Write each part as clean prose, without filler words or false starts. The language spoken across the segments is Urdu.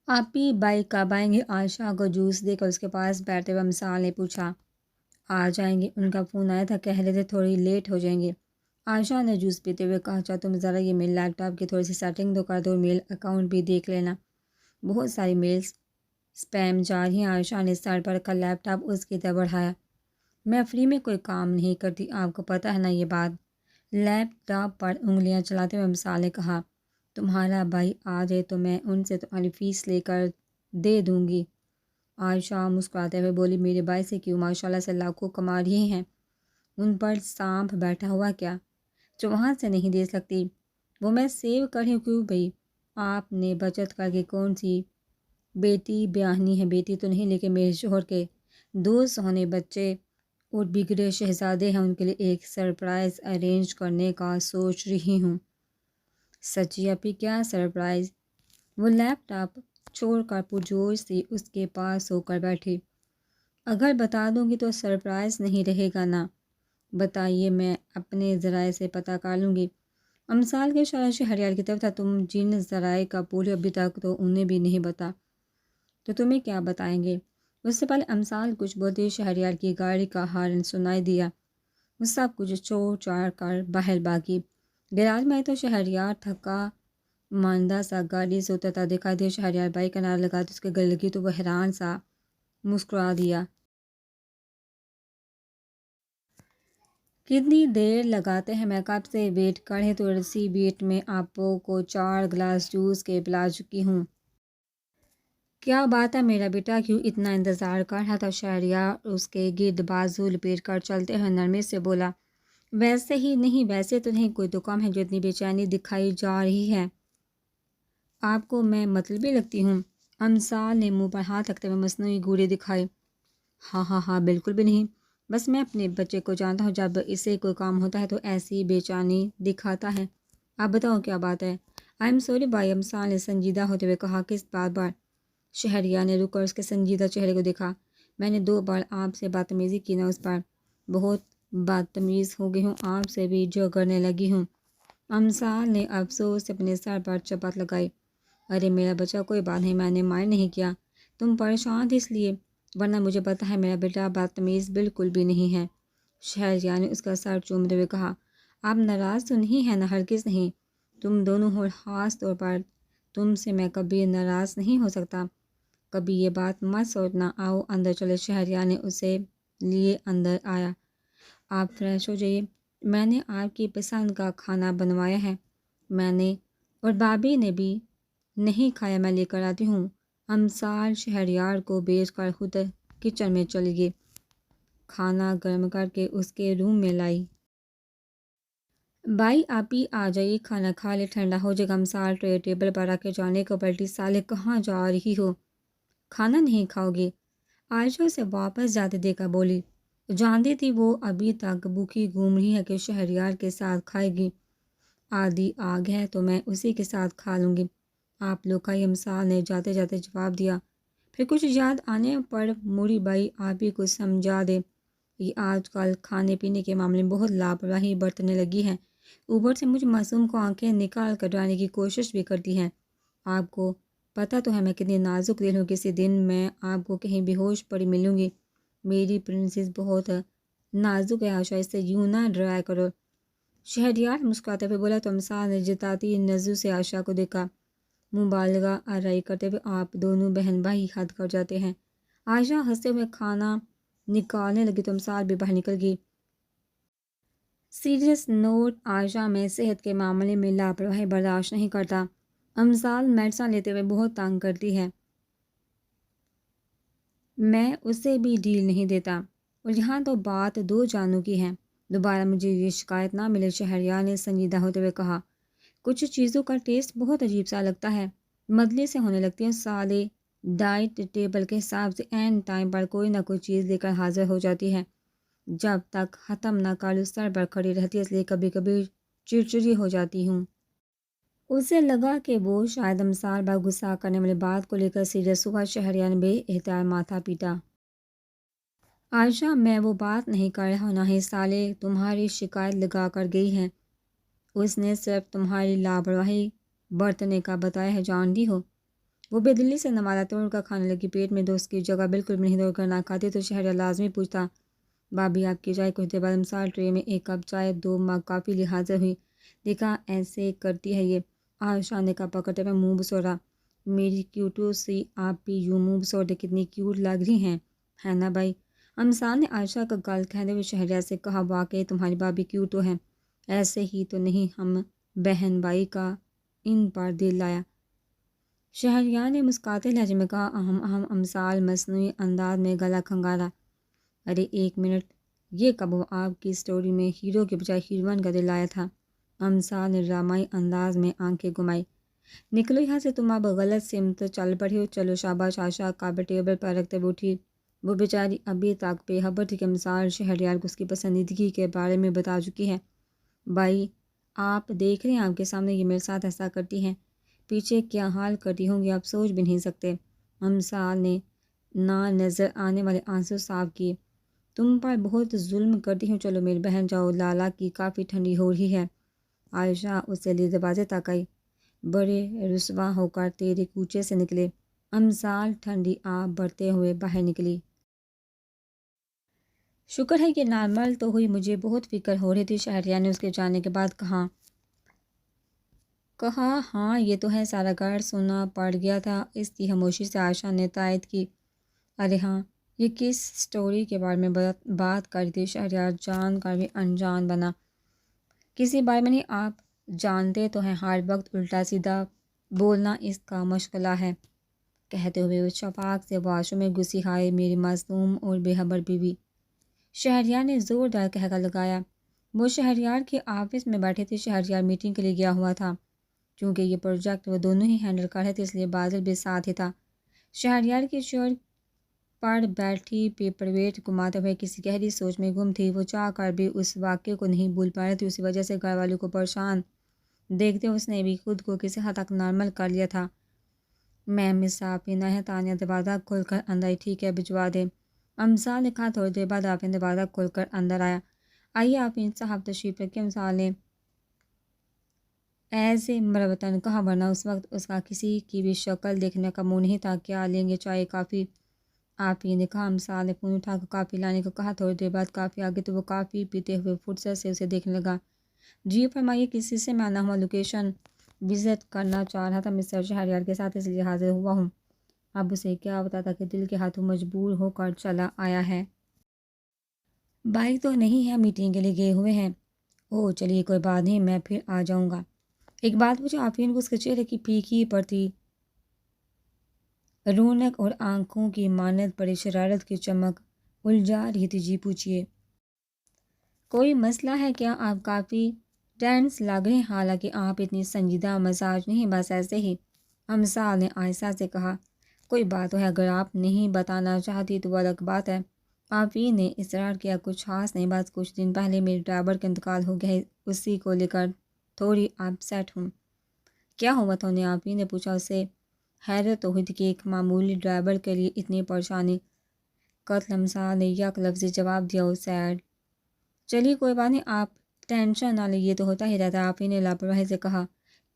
آپ ہی بائک کب آئیں گے؟ عائشہ کو جوس دے کر اس کے پاس بیٹھتے ہوئے امثال نے پوچھا۔ آ جائیں گے، ان کا فون آیا تھا، کہہ رہے تھے تھوڑی لیٹ ہو جائیں گے۔ عائشہ نے جوس پیتے ہوئے کہا، اچھا تم ذرا یہ میل لیپ ٹاپ کی تھوڑی سی سیٹنگ تو کر دو، میل اکاؤنٹ بھی دیکھ لینا، بہت ساری میلز اسپیم جا رہی ہیں۔ عائشہ نے سر پر رکھا لیپ ٹاپ اس کی طرف بڑھایا۔ میں فری میں کوئی کام نہیں کرتی، آپ کو پتہ ہے نا یہ بات۔ لیپ ٹاپ پر انگلیاں چلاتے ہوئے امثال نے کہا، تمہارا بھائی آ جائے تو میں ان سے تمہاری فیس لے کر دے دوں گی۔ عائشہ مسکراتے ہوئے بولی، میرے بھائی سے کیوں؟ ماشاءاللہ سے لاکھوں کما رہے ہیں، ان پر سانپ بیٹھا ہوا کیا جو وہاں سے نہیں دے سکتی؟ وہ میں سیو کر ہوں کیوں بھائی؟ آپ نے بچت کر کے کون سی بیٹی بیاہنی ہے؟ بیٹی تو نہیں، لیکن میرے شوہر کے 2 سونے بچے اور بگڑے شہزادے ہیں، ان کے لیے ایک سرپرائز ارینج کرنے کا سوچ رہی ہوں۔ سچی اپی؟ کیا سرپرائز؟ وہ لیپ ٹاپ چھوڑ کر پرجوش سے اس کے پاس ہو کر بیٹھی۔ اگر بتا دوں گی تو سرپرائز نہیں رہے گا نا؟ بتائیے، میں اپنے ذرائع سے پتہ کر لوں گی۔ امثال کے اشارہ شہریار کی طرف تھا۔ تم جن ذرائع کا پوری ابھی تک تو انہیں بھی نہیں بتا تو تمہیں کیا بتائیں گے؟ اس سے پہلے امثال کچھ بولتی شہریار کی گاڑی کا ہارن سنائی دیا۔ وہ سب کچھ چھوڑ چھاڑ کر باہر بھاگی۔ گیراج میں تو شہریار تھکا ماندہ سا گاڑی سے اترتا دکھائی دیا۔ شہریار بھائی کا نعرہ لگاتے اس کے گلے لگی تو وہ حیران سا مسکرا دیا۔ کتنی دیر لگاتے ہیں؟ میں کب سے ویٹ کرے تو اسی ویٹ میں آپ کو 4 گلاس جوس کے پلا چکی ہوں۔ کیا بات ہے میرا بیٹا، کیوں اتنا انتظار کر رہا تھا؟ شہریار اس کے گرد بازو لپیٹ کر چلتے ہوئے نرمی سے بولا، ویسے ہی نہیں، ویسے تو نہیں، کوئی تو کم ہے جو اتنی بے چینی دکھائی جا رہی ہے۔ آپ کو میں مطلبی لگتی ہوں؟ امثال نے منہ پر ہاتھ رکھتے ہوئے مصنوعی گوڑے دکھائے۔ ہاں ہاں ہاں، بالکل بھی نہیں، بس میں اپنے بچے کو جانتا ہوں، جب اسے کوئی کام ہوتا ہے تو ایسی بے چینی دکھاتا ہے۔ آپ بتاؤ کیا بات ہے؟ آئی ایم سوری بھائی، امثال نے سنجیدہ ہوتے ہوئے کہا، کس بات پر؟ شہریار نے رک کر اس کے سنجیدہ چہرے کو دیکھا۔ میں نے 2 بار آپ سے بدتمیزی کی نا، اس پر بہت بدتمیز ہو گئی ہوں، آپ سے بھی جھگڑنے لگی ہوں۔ امثال نے افسوس سے اپنے سر پر چپت لگائی۔ ارے میرا بچہ، کوئی بات نہیں، میں نے مائنڈ نہیں کیا، تم پریشان تھی اس لیے، ورنہ مجھے پتا ہے میرا بیٹا بدتمیز بالکل بھی نہیں ہے۔ شہریار نے اس کا سر چومتے ہوئے کہا، آپ ناراض تو نہیں ہیں نا؟ ہرگز نہیں، تم دونوں اور خاص طور پر تم سے میں کبھی ناراض نہیں ہو سکتا، کبھی یہ بات مت سوچنا۔ آؤ اندر چلے۔ شہریار نے اسے لیے اندر آیا۔ آپ فریش ہو جائیے، میں نے آپ کی پسند کا کھانا بنوایا ہے، میں نے اور بھابھی نے بھی نہیں کھایا، میں لے کر آتی ہوں۔ امثال شہریار کو بھیج کر خود کچن میں چلی گئی، کھانا گرم کر کے اس کے روم میں لائی۔ بھائی آپ ہی آ جائیے، کھانا کھا لے، ٹھنڈا ہو جائے گا۔ امثال ٹرے ٹیبل پر رکھ کے جانے کو پلٹی، سالے کہاں جا رہی ہو؟ کھانا نہیں کھاؤ گی؟ عائشہ سے واپس جاتے دیکھا بولی، جانتی تھی وہ ابھی تک بھوکی گھوم رہی ہے کہ شہریار کے ساتھ کھائے گی۔ آدھی آگ ہے تو میں اسی کے ساتھ کھا لوں گی، آپ لوگ کھائیے، امثال نے جاتے جاتے جواب دیا۔ پھر کچھ یاد آنے پر موری بھائی آپ ہی کو سمجھا دے، یہ آج کل کھانے پینے کے معاملے میں بہت لاپرواہی برتنے لگی ہے، اوپر سے مجھ معصوم کو آنکھیں نکال کر ڈرانے کی کوشش بھی کرتی ہے۔ آپ کو پتہ تو ہے میں کتنی نازک دل ہوں، کسی دن میں آپ کو کہیں بے ہوش پڑی ملوں گی، میری پرنسس بہت نازک ہے عائشہ، اس سے یوں نہ ڈرایا کرو۔ شہریار مسکراتے ہوئے بولا تو امثال نے جتاتی نظروں سے عائشہ کو دیکھا، مبالغہ آرائی کرتے ہوئے، آپ دونوں بہن بھائی حد کر جاتے ہیں۔ عائشہ ہنستے ہوئے کھانا نکالنے لگی تو امثال بھی باہر نکل گئی۔ سیریس نوٹ، عائشہ میں صحت کے معاملے میں لاپرواہی برداشت نہیں کرتا۔ امثال میڈیسن لیتے ہوئے بہت تنگ کرتی ہے، میں اسے بھی ڈیل نہیں دیتا، اور یہاں تو بات 2 جانوں کی ہے، دوبارہ مجھے یہ شکایت نہ ملے۔ شہریار نے سنجیدہ ہوتے ہوئے کہا، کچھ چیزوں کا ٹیسٹ بہت عجیب سا لگتا ہے، مدلی سے ہونے لگتی ہیں، سالے ڈائٹ ٹیبل کے حساب سے عین ٹائم پر کوئی نہ کوئی چیز لے کر حاضر ہو جاتی ہے، جب تک ختم نہ کر لوں سر پر کھڑی رہتی ہے، اس لیے کبھی کبھی چڑچڑی ہو جاتی ہوں۔ اسے لگا کہ وہ شاید امثال پر غصہ کرنے والی بات کو لے کر سیریس ہوا۔ شہریار نے بے اختیار ماتھا پیٹا۔ عائشہ میں وہ بات نہیں کر رہا ہوں، نہ ہی سالے تمہاری شکایت لگا کر گئی ہے، اس نے صرف تمہاری لاپرواہی برتنے کا بتایا ہے، جانتی ہو وہ بے دلی سے نوالہ توڑ کر کھانے لگی۔ پیٹ میں دوست کی جگہ بالکل بھی نہیں، دوڑ کر نہ کھاتی تو شہریار لازمی پوچھتا، بھابھی آپ کی چائے؟ کچھ دیر بعد امسال ٹرے میں 1 کپ چائے 2 مگ کافی لی حاضر ہوئی۔ دیکھا ایسے کرتی ہے یہ؟ عائشہ نے کپ پکڑتے ہوئے منہ بسوڑا۔ میری کیوٹو سی آپ بھی یوں منہ بسوڑے کتنی کیوٹ لگ رہی ہیں، ہے نا بھائی؟ امسال نے عائشہ کا گال کھینچتے ہوئے شہریار سے کہا، واقعی تمہاری بھابھی کیوٹو ہے، ایسے ہی تو نہیں ہم بہن بھائی کا ان پر دل لایا۔ شہریار نے مسکراتے لہجے میں کہا، امسال مصنوعی انداز میں گلا کھنگالا۔ ارے 1 منٹ، یہ کب وہ آپ کی سٹوری میں ہیرو کے بجائے ہیروئن کا دل لایا تھا؟ امسال نے ڈرامائی انداز میں آنکھیں گھمائی۔ نکلو یہاں سے، تم اب غلط سمت چل پڑی ہو۔ چلو شاباش۔ عائشہ کپ ٹیبل پر رکھتے ہوئے اٹھی۔ وہ بیچاری ابھی تک بے خبر تھی کہ امسال شہریار کو اس کی پسندیدگی کے بارے میں بتا چکی ہے۔ بھائی آپ دیکھ رہے ہیں، آپ کے سامنے یہ میرے ساتھ ایسا کرتی ہیں، پیچھے کیا حال کرتی ہوں گی آپ سوچ بھی نہیں سکتے۔ امسال نے نہ نظر آنے والے آنسو صاف کیے۔ تم پر بہت ظلم کرتی ہوں، چلو میری بہن جاؤ، لالا کی کافی ٹھنڈی ہو رہی ہے۔ عائشہ اسے لیے دروازے تک آئی۔ بڑے رسوا ہو کر تیرے کوچے سے نکلے۔ امسال ٹھنڈی آب بڑھتے ہوئے باہر نکلی۔ شکر ہے کہ نارمل تو ہوئی، مجھے بہت فکر ہو رہی تھی، شہریار نے اس کے جانے کے بعد کہا۔ ہاں یہ تو ہے، سارا گھر سونا پڑ گیا تھا۔ اس کی خاموشی سے عائشہ نے تائید کی، ارے ہاں، یہ کس سٹوری کے بارے میں بات کر رہی تھی؟ شہریار جان کر بھی انجان بنا۔ کسی بارے میں نہیں، آپ جانتے تو ہیں ہر وقت الٹا سیدھا بولنا اس کا مشغلہ ہے۔ کہتے ہوئے اس شفاق سے واش روم میں گھسی، ہائے میری معصوم اور بے خبر بیوی۔ شہریار نے زوردار قہقہ لگایا۔ وہ شہریار کے آفس میں بیٹھے تھے، شہریار میٹنگ کے لیے گیا ہوا تھا۔ چونکہ یہ پروجیکٹ وہ دونوں ہی ہینڈل کر رہے تھے، اس لیے بازل بھی ساتھ ہی تھا۔ شہریار کی چیئر پر بیٹھی پیپر ویٹ گھماتے ہوئے کسی گہری سوچ میں گم تھی۔ وہ چاہ کر بھی اس واقعے کو نہیں بھول پا رہی تھی، اسی وجہ سے گھر والوں کو پریشان دیکھتے اس نے بھی خود کو کسی حد تک نارمل کر لیا تھا۔ میم مس آفرین ہے، تانیہ دروازہ کھول کر اندر آئی۔ ٹھیک ہے بھجوا دے، امسال نے کہا۔ تھوڑی دیر بعد آفرین دروازہ کھول کر اندر آیا۔ آئیے آفرین صاحب تشریف رکھیں، امسال نے ایسے مروتاً کہا، ورنہ اس وقت اس کا کسی کی بھی شکل دیکھنے کا منہ نہیں تھا۔ کیا لیں گے، چائے کافی؟ آفرین نے کہا۔ امسال نے فون اٹھا کر کافی لانے کو کہا۔ تھوڑی دیر بعد کافی آ گئی تو وہ کافی پیتے ہوئے فرصت سے اسے دیکھنے لگا۔ جی فرمائیے، کسی سے میں آنا ہوا لوکیشن وزٹ کرنا چاہ رہا تھا مسٹر شہریار کے ساتھ، اس لیے حاضر ہوا ہوں۔ اب اسے کیا پتا تھا کہ دل کے ہاتھوں مجبور ہو کر چلا آیا ہے۔ بائک تو نہیں ہے، میٹنگ کے لیے گئے ہوئے ہیں۔ اوہ چلیے کوئی بات نہیں، میں پھر آ جاؤں گا۔ ایک بات پوچھو، آفرین کو اس کے چہرے کی پھیکی پڑتی رونق اور آنکھوں کی مانند بڑی شرارت کی چمک الجھا رہی تھی۔ جی پوچھیے، کوئی مسئلہ ہے کیا؟ آپ کافی ٹینس لگ رہے ہیں، حالانکہ آپ اتنی سنجیدہ مزاج نہیں، بس ایسے ہی، امسال نے آہستہ سے کہا۔ کوئی بات تو ہے، اگر آپ نہیں بتانا چاہتی تو وہ الگ بات ہے، آفرین نے اصرار کیا۔ کچھ خاص نہیں، بس کچھ دن پہلے میرے ڈرائیور کا انتقال ہو گیا ہے، اسی کو لے کر تھوڑی اپسیٹ ہوں۔ کیا ہوا تھا انہیں؟ آفرین نے پوچھا۔ اسے حیرت تو ہوئی تھی کہ ایک معمولی ڈرائیور کے لیے اتنی پریشانی۔ قتل، امسال نے یک لفظی جواب دیا۔ سیڈ، چلیے کوئی بات نہیں، آپ ٹینشن نہ لیں، یہ تو ہوتا ہی رہتا ہے، آفرین نے لاپرواہی سے کہا۔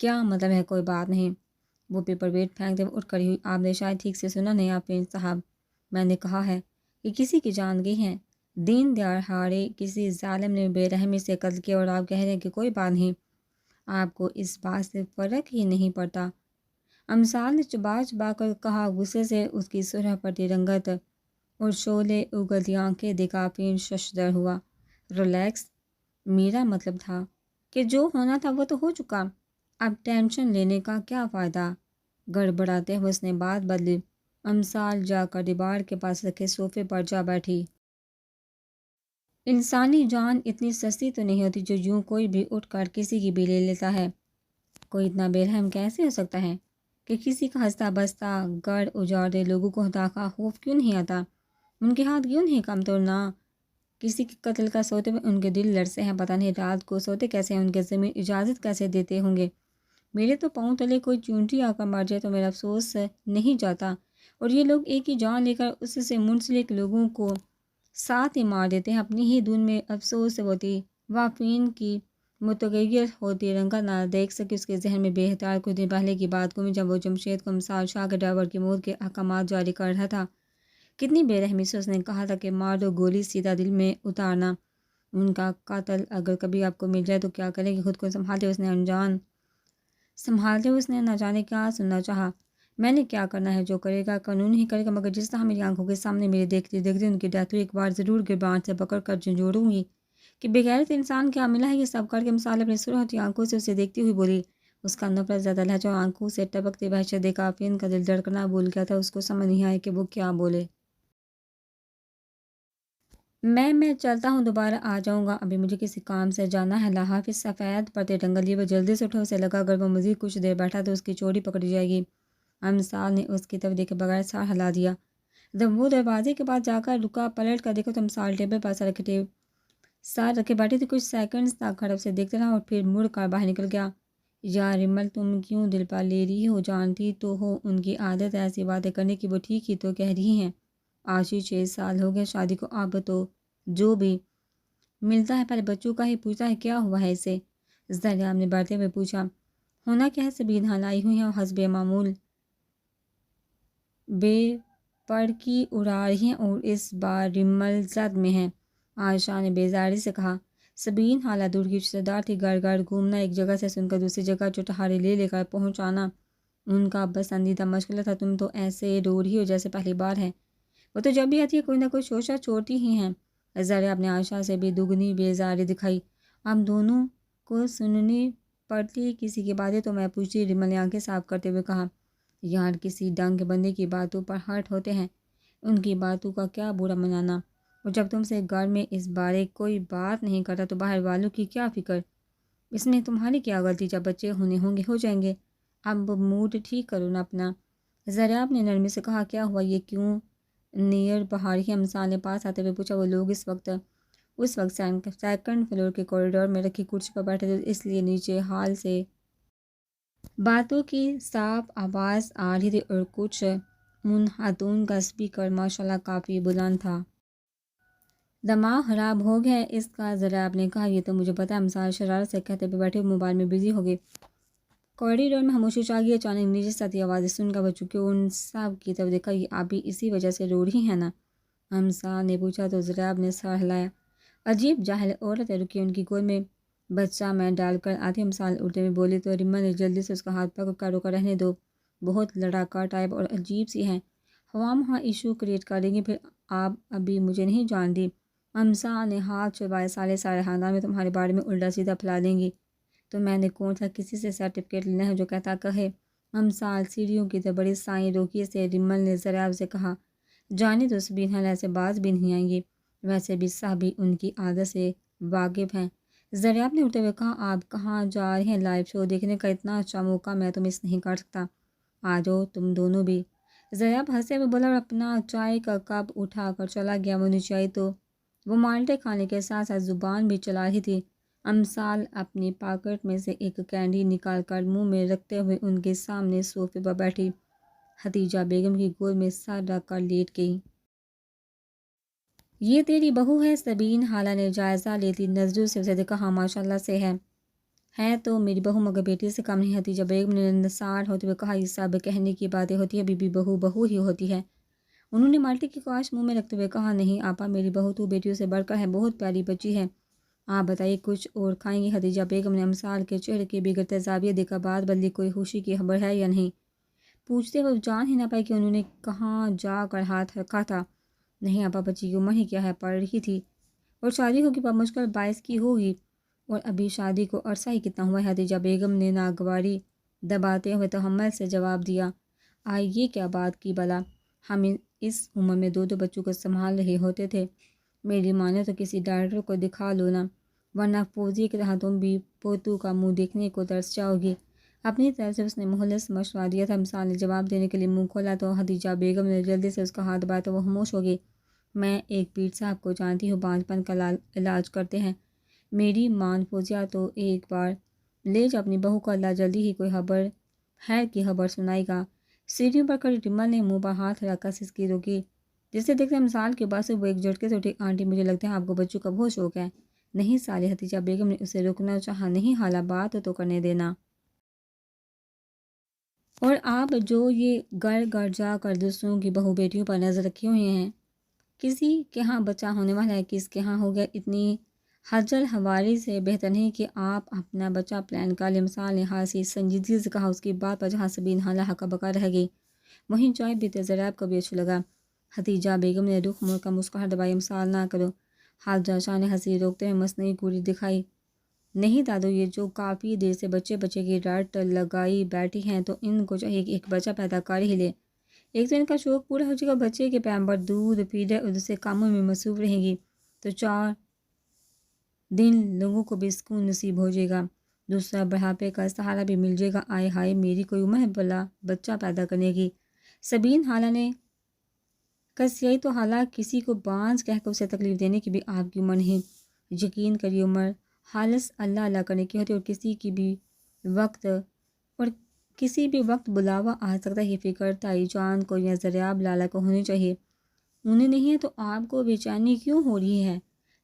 کیا مطلب ہے کوئی بات نہیں؟ وہ پیپر ویٹ پھینکتے ہوئے اٹھ کھڑی ہوئی۔ آپ نے شاید ٹھیک سے سنا نہیں آفرین صاحب، میں نے کہا ہے کہ کسی کی جان گئی ہے، دن دہاڑے کسی ظالم نے بے رحمی سے قتل کیا، اور آپ کہہ رہے ہیں کہ کوئی بات نہیں، آپ کو اس بات سے فرق ہی نہیں پڑتا۔ امسال نے چبا چبا کر کہا۔ غصے سے اس کی سرخ پڑتی رنگت اور شعلے اگلتی آنکھیں دیکھ آفرین ششدر ہوا۔ ریلیکس، میرا مطلب تھا کہ جو ہونا تھا وہ تو ہو چکا، اب ٹینشن لینے کا کیا فائدہ؟ گڑبڑاتے ہوئے اس نے بات بدلی۔ امسال جا کر دیوار کے پاس رکھے صوفے پر جا بیٹھی۔ انسانی جان اتنی سستی تو نہیں ہوتی جو یوں کوئی بھی اٹھ کر کسی کی بھی لے لیتا ہے۔ کوئی اتنا بے رحم کیسے ہو سکتا ہے کہ کسی کا ہنستا بستا گھر اجاڑ دے؟ لوگوں کو خدا کا خوف کیوں نہیں آتا؟ ان کے ہاتھ کیوں نہیں کمزور؟ نہ کسی کے قتل کا سوتے ہوئے ان کے دل لرزے ہیں، پتہ نہیں رات کو سوتے کیسے ہیں، ان کے ضمیر اجازت کیسے دیتے ہوں گے؟ میرے تو پاؤں تلے کوئی چونٹی آ کر مر جائے تو میرا افسوس نہیں جاتا، اور یہ لوگ ایک ہی جان لے کر اس سے منسلک لوگوں کو ساتھ ہی مار دیتے ہیں۔ اپنی ہی دھن میں افسوس سے وہ تھی، آفرین کی متغیر ہوتی رنگا نہ دیکھ سکی۔ اس کے ذہن میں بے اختیار کچھ دن پہلے کی بات گھومی جب وہ جمشید کو امسال شاہ کے ڈرائیور کی موت کے احکامات جاری کر رہا تھا۔ کتنی بے رحمی سے اس نے کہا تھا کہ مار دو گولی، سیدھا دل میں اتارنا۔ ان کا قاتل اگر کبھی آپ کو مل جائے تو کیا کرے گی؟ خود کو سنبھالتے ہوئے اس نے نہ جانے کیا سننا چاہا۔ میں نے کیا کرنا ہے جو کرے گا قانون ہی کرے گا، مگر جس طرح میری آنکھوں کے سامنے میرے دیکھتے دیکھتے ان کی ڈیتھ ہوئی، ایک بار ضرور گربان سے پکڑ کر جھنجھوڑوں گی کہ بغیرت انسان کیا ملا ہے۔ یہ سب کر کے مثال اپنی سرخ آنکھوں سے اسے دیکھتی ہوئی بولی۔ اس کا نفرت زیادہ لہجہ اور آنکھوں سے ٹپکتے وحشت دیکھ آفرین کا دل دھڑکنا بھول گیا تھا۔ اس کو سمجھ نہیں آیا کہ وہ کیا بولے۔ میں چلتا ہوں، دوبارہ آ جاؤں گا، ابھی مجھے کسی کام سے جانا ہے۔ اللہ حافظ۔ سفید پردے ٹنگل لیے وہ جلدی سے اٹھا، اسے لگا اگر وہ مزید کچھ دیر بیٹھا تو اس کی چوری پکڑی جائے گی۔ امثال نے اس کی طرف دیکھے بغیر سر ہلا دیا۔ جب وہ دروازے کے پاس جا کر رکا، پلٹ کر دیکھا تو امثال ٹیبل پر سر رکھے بیٹھی تھی۔ کچھ سیکنڈز تک حرف سے دیکھتے رہا اور پھر مڑ کر باہر نکل گیا۔ یا رمل، تم کیوں دل پر لے رہی ہو؟ جانتی تو ہو ان کی عادت ہے ایسی باتیں کرنے کی۔ وہ ٹھیک ہی تو کہہ رہی ہیں، آج ہی 6 سال ہو گئے شادی کو، اب تو جو بھی ملتا ہے پہلے بچوں کا ہی پوچھتا ہے، کیا ہوا ہے اسے؟ زریاب نے بڑھتے ہوئے پوچھا۔ ہونا کیا ہے؟ سبین حال آئی ہوئی ہیں اور حسب معمول بے پڑکی اڑا رہی ہیں، اور اس بار رمل زد میں ہیں۔ عائشہ نے بیزاری سے کہا۔ سبین حالہ دور کی رشتہ دار تھی، گھر گھر گھومنا، ایک جگہ سے سن کر دوسری جگہ چٹخارے لے کر پہنچانا ان کا پسندیدہ مشغلہ تھا۔ تم تو ایسے رو رہی ہو جیسے پہلی بار ہے۔ وہ تو جب بھی آتی ہے کوئی نہ کوئی شوشہ چھوڑتی ہی ہیں۔ زریاب نے عائشہ سے بھی دگنی بیزاری دکھائی۔ اب دونوں کو سننی پڑتی کسی کی باتیں تو میں پوچھتی، رمل نے آنکھیں صاف کرتے ہوئے کہا۔ یار کسی ڈنگ کے بندے کی باتوں پر ہرٹ ہوتے ہیں، ان کی باتوں کا کیا برا منانا؟ اور جب تم سے گھر میں اس بارے کوئی بات نہیں کرتا تو باہر والوں کی کیا فکر؟ اس میں تمہاری کیا غلطی؟ جب بچے ہونے ہوں گے ہو جائیں گے، اب موڈ ٹھیک کرو نا اپنا۔ زریاب نے نرمی سے کہا۔ کیا ہوا؟ یہ کیوں نیئر بہاری؟ امثال نے پاس آتے ہوئے پوچھا۔ وہ لوگ اس وقت سیکنڈ فلور کے کوریڈور میں رکھی کرسی پر بیٹھے تھے، اس لیے نیچے ہال سے باتوں کی صاف آواز آ رہی تھی اور کچھ منحتون کا اسپیکر ماشاءاللہ کافی بلند تھا۔ دماغ خراب ہو گیا ہے اس کا، زریاب نے کہا۔ یہ تو مجھے پتہ ہے، امثال شرارت سے کہتے ہوئے بیٹھے موبائل میں بزی ہو گئے۔ کوریڈور میں خاموشی چھا گئی۔ اچانک نیچے سے آتی آوازیں سن کر وہ چکے ان سب کی طرف دیکھا۔ یہ آپ بھی اسی وجہ سے رو رہی ہیں نا؟ امثال نے پوچھا تو زریاب نے سر ہلایا۔ عجیب جاہل عورت ہے، رکی ان کی گود میں بچہ میں ڈال کر آتی۔ امثال اڑتے ہوئے بولی تو رمل نے جلدی سے اس کا ہاتھ پکڑ کر روکا۔ رہنے دو، بہت لڑاکا ٹائپ اور عجیب سی ہیں، خواہ مخواہ ایشو کریٹ کر دیں گی، پھر آپ ابھی مجھے نہیں جانتی۔ امثال نے ہاتھ چھڑوائے۔ سارے خاندان میں تمہارے بارے میں الٹا سیدھا پھیلا دیں گی۔ تو میں نے کون سا کسی سے سرٹیفکیٹ لینا ہے جو کہتا کہے؟ امثال سیڑھیوں کی طرف بڑی سائیں روکیے سے رمل نے زریاب سے کہا۔ جانے دو، سبین حال ایسے باز بھی نہیں آئیں گی، ویسے بھی صاحبی ان کی عادت سے واقف ہیں۔ زریاب نے اٹھتے ہوئے کہا۔ آپ کہاں جا رہے ہیں؟ لائیو شو دیکھنے کا اتنا اچھا موقع میں تو مس نہیں کر سکتا، آ جاؤ تم دونوں بھی۔ زریاب ہنسے ہوئے بولا اور اپنا چائے کا کپ اٹھا کر چلا گیا۔ وہ نیچے آئی تو وہ مالٹے کھانے کے ساتھ ساتھ زبان بھی چلا رہی تھی۔ امثال اپنی پاکٹ میں سے ایک کینڈی نکال کر منہ میں رکھتے ہوئے ان کے سامنے صوفے پر بیٹھی حتیجہ بیگم کی گود میں سر رکھ کر لیٹ گئی۔ یہ تیری بہو ہے؟ سبین حالہ نے جائزہ لیتی نظروں سے اسے دیکھا۔ ہاں ماشاءاللہ سے ہے تو میری بہو، مگر بیٹی سے کم نہیں۔ حتیجہ بیگم نے نثار ہوتے ہوئے کہا۔ یہ سب کہنے کی باتیں ہوتی ہیں، بی بی بہو بہو ہی ہوتی ہے۔ انہوں نے مالٹی کی خواہش منہ میں رکھتے ہوئے کہا۔ نہیں آپا، میری بہو تو بیٹیوں سے بڑھ کر ہے، بہت پیاری بچی ہے۔ آپ بتائیے کچھ اور کھائیں گی؟ حتیجہ بیگم نے امثال کے چہرے کے بگڑتے زاویے دیکھ کر بات بدلی۔ کوئی خوشی کی خبر ہے یا نہیں؟ پوچھتے ہوئے جان ہی نہ پائی کہ انہوں نے کہاں جا کر ہاتھ رکھا تھا۔ نہیں آپا، بچی کی عمر ہی کیا ہے، پڑھ رہی تھی، اور شادی ہوگی پر مشکل 22 کی ہوگی، اور ابھی شادی کو عرصہ ہی کتنا ہوا ہے؟ حتیجہ بیگم نے ناگواری دباتے ہوئے تحمل سے جواب دیا۔ یہ کیا بات کی بلا، ہم اس عمر میں 2 بچوں کو سنبھال رہے ہوتے تھے۔ میری مانے تو کسی ڈاکٹر کو دکھا لو نا، ورنہ فوزی کی طرح تم بھی پوتو کا منہ دیکھنے کو ترس جاؤ گی۔ اپنی طرف سے اس نے مخلص مشورہ دیا تھا۔ امثال نے جواب دینے کے لیے منہ کھولا تو حتیجہ بیگم نے جلدی سے اس کا ہاتھ دبایا تو وہ خاموش ہو گئی۔ میں ایک پیر صاحب کو جانتی ہوں، 5 پن کا علاج کرتے ہیں۔ میری مان فوزیہ تو ایک بار لے جا اپنی بہو کو، اللہ جلدی ہی کوئی خیر کی خبر سنائے گا۔ سیڑھیوں پر کھڑی رمل نے منہ پر ہاتھ رکھ کر سسکی روکی، جسے دیکھتے امثال کے پاس وہ ایک جھٹکے سے اٹھی۔ آنٹی، مجھے لگتا ہے آپ کو بچوں کا بہت شوق ہے۔ نہیں صالح، حتیجہ بیگم نے اسے روکنا چاہا، نہیں حالہ بات تو کرنے دینا۔ اور آپ جو یہ گھر گھر جا کر دوسروں کی بہو بیٹیوں پر نظر رکھے ہوئے ہیں، کسی کے ہاں بچہ ہونے والا ہے، کس کے ہاں ہو گیا، اتنی حجل حواری سے بہتر نہیں کہ آپ اپنا بچہ پلان کا لیں۔ مثال نے حاسی سنجیدگی سے کہا۔ اس کی بات پر جہاں سبین حالہ حقہ بقا رہ گئی، وہیں چائے پیتے ذرائب کو بھی اچھا لگا۔ حتیجہ بیگم نے رخ موڑ کر مسکراہٹ دبائی۔ مثال نہ کرو، حاجہ شاہ نے ہنسی روکتے ہوئے مصنوعی کوری دکھائی۔ نہیں دادو، یہ جو کافی دیر سے بچے بچے کی رٹ لگائی بیٹھی ہیں تو ان کو چاہیے کہ ایک بچہ پیدا کر ہی لے۔ ایک تو ان کا شوق پورا ہو جائے گا، بچے کے پیمبر دودھ پیڈر اور دوسرے کاموں میں مصروف رہیں گی تو 4 دن لوگوں کو بھی سکون نصیب ہو جائے گا، دوسرا بڑھاپے کا سہارا بھی مل جائے گا۔ آئے ہائے، میری کوئی عمر ہے بلا بچہ پیدا کرنے کی؟ سبین حالہ نے کسیائی تو حالہ کسی کو بانجھ کہہ کر اسے تکلیف دینے کی بھی آپ کی عمر نہیں۔ یقین کریے، عمر خالص اللہ اللہ کرنے کی ہوتی، اور کسی بھی وقت بلاوا آ سکتا ہے۔ یہ فکر تائی جان کو یا ذریعہ لالا کو ہونی چاہیے، انہیں نہیں ہے تو آپ کو بے چینی کیوں ہو رہی ہے؟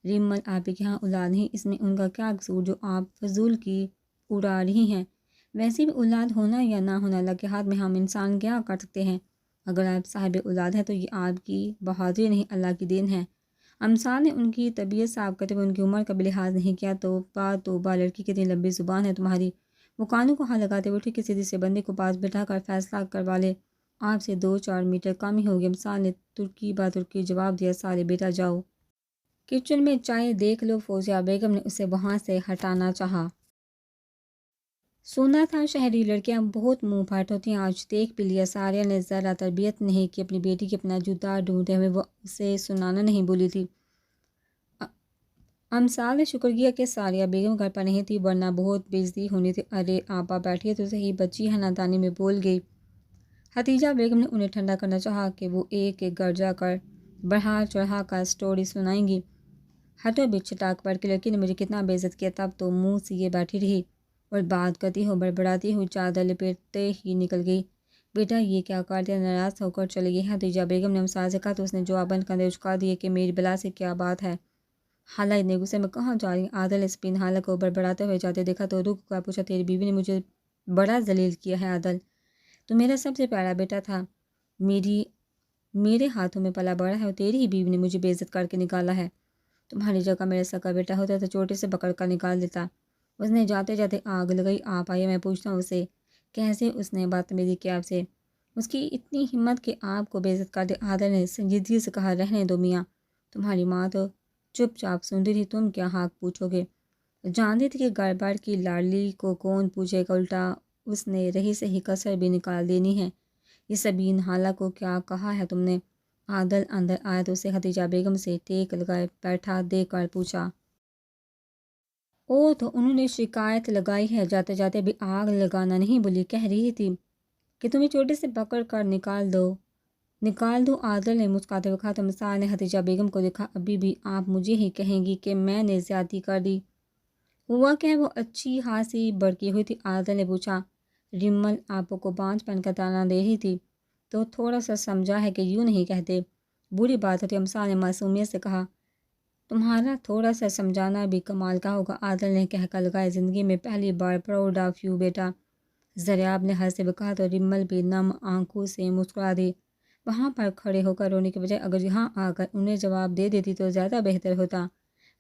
ریمل، آپ کے یہاں اولاد نہیں، اس میں ان کا کیا قصور جو آپ فضول کی اڑا رہی ہیں؟ ویسے بھی اولاد ہونا یا نہ ہونا اللہ کے ہاتھ میں، ہم انسان کیا کر سکتے ہیں؟ اگر آپ صاحب اولاد ہیں تو یہ آپ کی بہادری نہیں، اللہ کی دین ہے۔ امثال نے ان کی طبیعت صاف کرتے ہوئے ان کی عمر کا بھی لحاظ نہیں کیا۔ توبہ لڑکی کتنی لمبی زبان ہے تمہاری۔ وہ کانوں کو ہاتھ لگاتے ہوئے اٹھی، کسی دوسرے بندے کو پاس بٹھا کر فیصلہ کروا لے، آپ سے 2-4 میٹر کم ہی ہوگی۔ امثال نے ترکی با ترکی جواب دیا، سارے بیٹا جاؤ کچن میں چائے دیکھ لو۔ فوزیہ بیگم نے اسے وہاں سے ہٹانا چاہا۔ سنا تھا شہری لڑکیاں بہت منہ پھاٹ ہوتی ہیں، آج دیکھ بھی لیا۔ ساریہ نے ذرا تربیت نہیں کہ اپنی بیٹی کے اپنا جوتا ڈھونڈتے ہوئے وہ اسے سنانا نہیں بولی تھی۔ امثال نے شکر کیا کہ ساریہ بیگم گھر پر نہیں تھی، ورنہ بہت بےعزتی ہونی تھی۔ ارے آپا بیٹھیے تو صحیح، بچی ہے نادانی میں بول گئی۔ حتیجہ بیگم نے انہیں ٹھنڈا کرنا چاہا کہ وہ ایک ایک گھر جا کر بڑھا چڑھا کر سٹوری سنائیں گی۔ ہٹو بھی، چھٹاک پڑ کے لڑکی نے مجھے کتنا بے عزت کیا، تب تو منہ سیے بیٹھی رہی اور بات کرتی ہو بڑبڑاتی ہوئی چادر لپیٹتے ہی نکل گئی۔ بیٹا یہ کیا کر دیا؟ ناراض ہو کر چلی گئی حتیجہ بیگم نے امثال سے کہا تو اس نے جواباً کندھے اچکا دیے کہ میری بلا سے کیا بات ہے؟ حالہ اتنے غصے میں کہاں جا رہی ہیں؟ عادل نے سپین حالہ کو بڑبڑاتے ہوئے جاتے دیکھا تو رک کر پوچھا، تیری بیوی نے مجھے بڑا ذلیل کیا ہے عادل، تو میرا سب سے پیارا بیٹا تھا، میرے ہاتھوں میں پلا بڑا ہے، اور تیری ہی بیوی نے مجھے بے عزت کر کے نکالا ہے۔ تمہاری جگہ میرا سکا بیٹا ہوتا تو چوٹی سے پکڑ کر نکال دیتا۔ اس نے جاتے جاتے آگ لگائی۔ آپ آئیے، میں پوچھتا ہوں اسے کیسے اس نے بدتمیزی کیا آپ سے، اس کی اتنی ہمت کہ آپ کو بے عزت کر دے۔ عادل نے سنجیدگی سے کہا، رہنے دو میاں، تمہاری ماں تو چپ چاپ سن رہی تھی، تم کیا حق پوچھو گے؟ جانتی تھی کہ گڑبڑ کی لاڈلی کو کون پوچھے گا، الٹا اس نے رہی سے ہی کسر بھی نکال دینی ہے۔ یہ سبین حالہ کو کیا کہا ہے تم نے؟ عادل اندر آیا تو اسے حتیجہ بیگم سے ٹیک لگائے بیٹھا دیکھ کر پوچھا۔ او تو انہوں نے شکایت لگائی ہے، جاتے جاتے بھی آگ لگانا نہیں بولی، کہہ رہی تھی کہ تمہیں چوٹی سے پکڑ کر نکال دوں۔ عادل نے مسکراتے ہوئے کہا تو امثال نے حتیجہ بیگم کو دیکھا، ابھی بھی آپ مجھے ہی کہیں گی کہ میں نے زیادتی کر دی؟ ہوا کہ وہ اچھی خاصی بڑکی ہوئی تھی۔ عادل نے پوچھا، ریمل آپ کو بانجھ پہن کر تانا دے رہی تھی تو تھوڑا سا سمجھا ہے کہ یوں نہیں کہتے، بری بات ہوتی۔ امثال نے معصومیت سے کہا، تمہارا تھوڑا سا سمجھانا بھی کمال کا ہوگا۔ عادل نے کہہ کر لگایا، زندگی میں پہلی بار پراؤڈ آف یو بیٹا۔ ذریعہ نے ہنستے ہوئے کہا تو ریمل بھی نم آنکھوں سے مسکرا دی۔ وہاں پر کھڑے ہو کر رونے کے بجائے اگر یہاں آ کر انہیں جواب دے دیتی تو زیادہ بہتر ہوتا،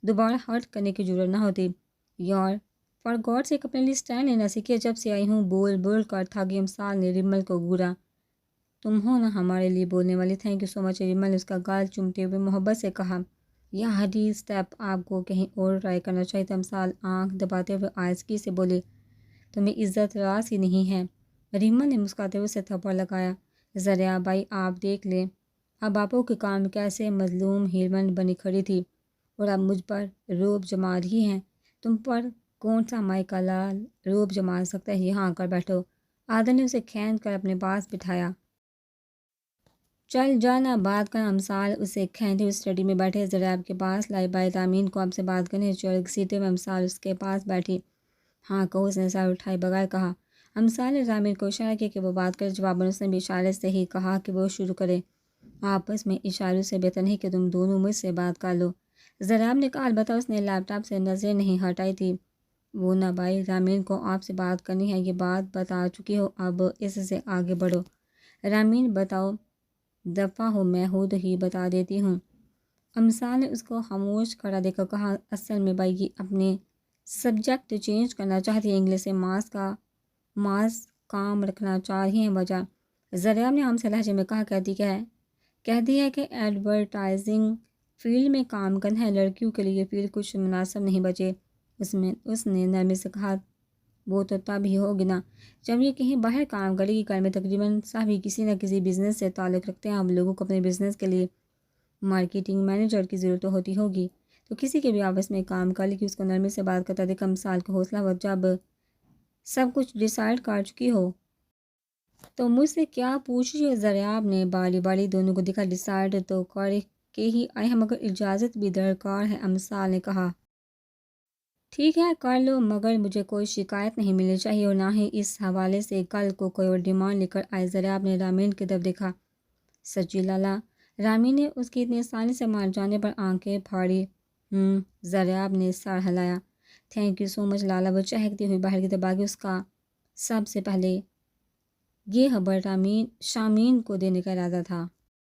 دوبارہ ہرٹ کرنے کی ضرورت نہ ہوتی۔ یار فار گاڈ سیک اپنے لیے اسٹینڈ لینا سیکھیے، جب سے آئی ہوں بول بول کر تھک گئی۔ امثال نے ریمل کو گھورا، تم ہو نا ہمارے لیے بولنے والی، تھینک یو سو مچ۔ ریمل نے اس کا گال چومتے ہوئے محبت سے کہا، یہ حدیث اسٹیپ آپ کو کہیں اور ٹرائی کرنا چاہیے تھا۔ امثال آنکھ دباتے ہوئے آہستگی سے بولے، تمہیں عزت راس ہی نہیں ہے۔ ریمل نے مسکراتے ہوئے اسے تھپڑ لگایا، ذریعہ بھائی آپ دیکھ لیں، اب آپوں کے کام کیسے مظلوم ہیروئن بنی کھڑی تھی اور اب مجھ پر روب جما رہی ہیں، تم پر کون سا مائی کا لال روب جما سکتا ہے؟ یہاں آ کر بیٹھو۔ عادل نے اسے کھینچ کر اپنے پاس بٹھایا، چل جانا بات کرنا۔ امثال اسے کھینچتے ہوئے اسٹڈی میں بیٹھے، ذریعہ کے پاس لائے، بھائی تامین کو آپ سے بات کرنے، چڑھ گھسیٹتے ہوئے امثال اس کے پاس بیٹھی۔ ہاں کہو، اس نے سر اٹھائے بغیر کہا۔ امثال نے ضامر کو اشارہ کیا کہ وہ بات کرے، جواباً اس نے بھی اشارے سے ہی کہا کہ وہ شروع کرے۔ آپس میں اشاروں سے بہتر نہیں کہ تم دونوں مجھ سے بات کر لو، ضراب نے کہا البتہ اس نے لیپ ٹاپ سے نظریں نہیں ہٹائی تھی۔ وہ نہ بھائی، رامین کو آپ سے بات کرنی ہے، یہ بات بتا چکی ہو، اب اس سے آگے بڑھو۔ رامین بتاؤ، دفعہ ہو میں خود ہی بتا دیتی ہوں۔ امثال نے اس کو خاموش کھڑا دیکھ کر کہا اصل میں بھائی یہ اپنے سبجیکٹ چینج کرنا چاہتی ہے، انگلش سے ماس کام رکھنا چاہ رہی ہیں وجہ۔ ضریاب نے عام سے لہجے میں کہا کہتی ہے کہ ایڈورٹائزنگ فیلڈ میں کام کرنا ہے، لڑکیوں کے لیے یہ فیلڈ کچھ مناسب نہیں بچے۔ اس نے نرمی سے کہا وہ تو تب ہی ہوگی نا جب یہ کہیں باہر کام کرے گی، گھر میں تقریباً سبھی کسی نہ کسی بزنس سے تعلق رکھتے ہیں، اب لوگوں کو اپنے بزنس کے لیے مارکیٹنگ مینیجر کی ضرورت ہوتی ہوگی تو کسی کے بھی آفس میں کام کر لے گی۔ اس کو نرمی سے بات کرتا دیکھ امثال کو حوصلہ ہوا، جب سب کچھ ڈیسائیڈ کر چکی ہو تو مجھ سے کیا پوچھ رہی ہو؟ ضریاب نے بالی بالی دونوں کو دکھا، ڈیسائیڈ تو کر کے ہی آئے ہیں مگر اجازت بھی درکار ہے، امثال نے کہا۔ ٹھیک ہے کر لو، مگر مجھے کوئی شکایت نہیں ملنی چاہیے اور نہ ہی اس حوالے سے کل کو کوئی اور ڈیمانڈ لے کر آئے۔ ضریاب نے رامین کی طرف دیکھا۔ سچی لالا؟ رامین نے اس کی اتنی آسانی سے مان جانے پر آنکھیں پھاڑی۔ ضریاب نے سر ہلایا۔ تھینک یو سو مچ لالا۔ وہ چہکتی ہوئی باہر کی طرف آگئی۔ اس کا سب سے پہلے یہ خبر شامین کو دینے کا ارادہ تھا۔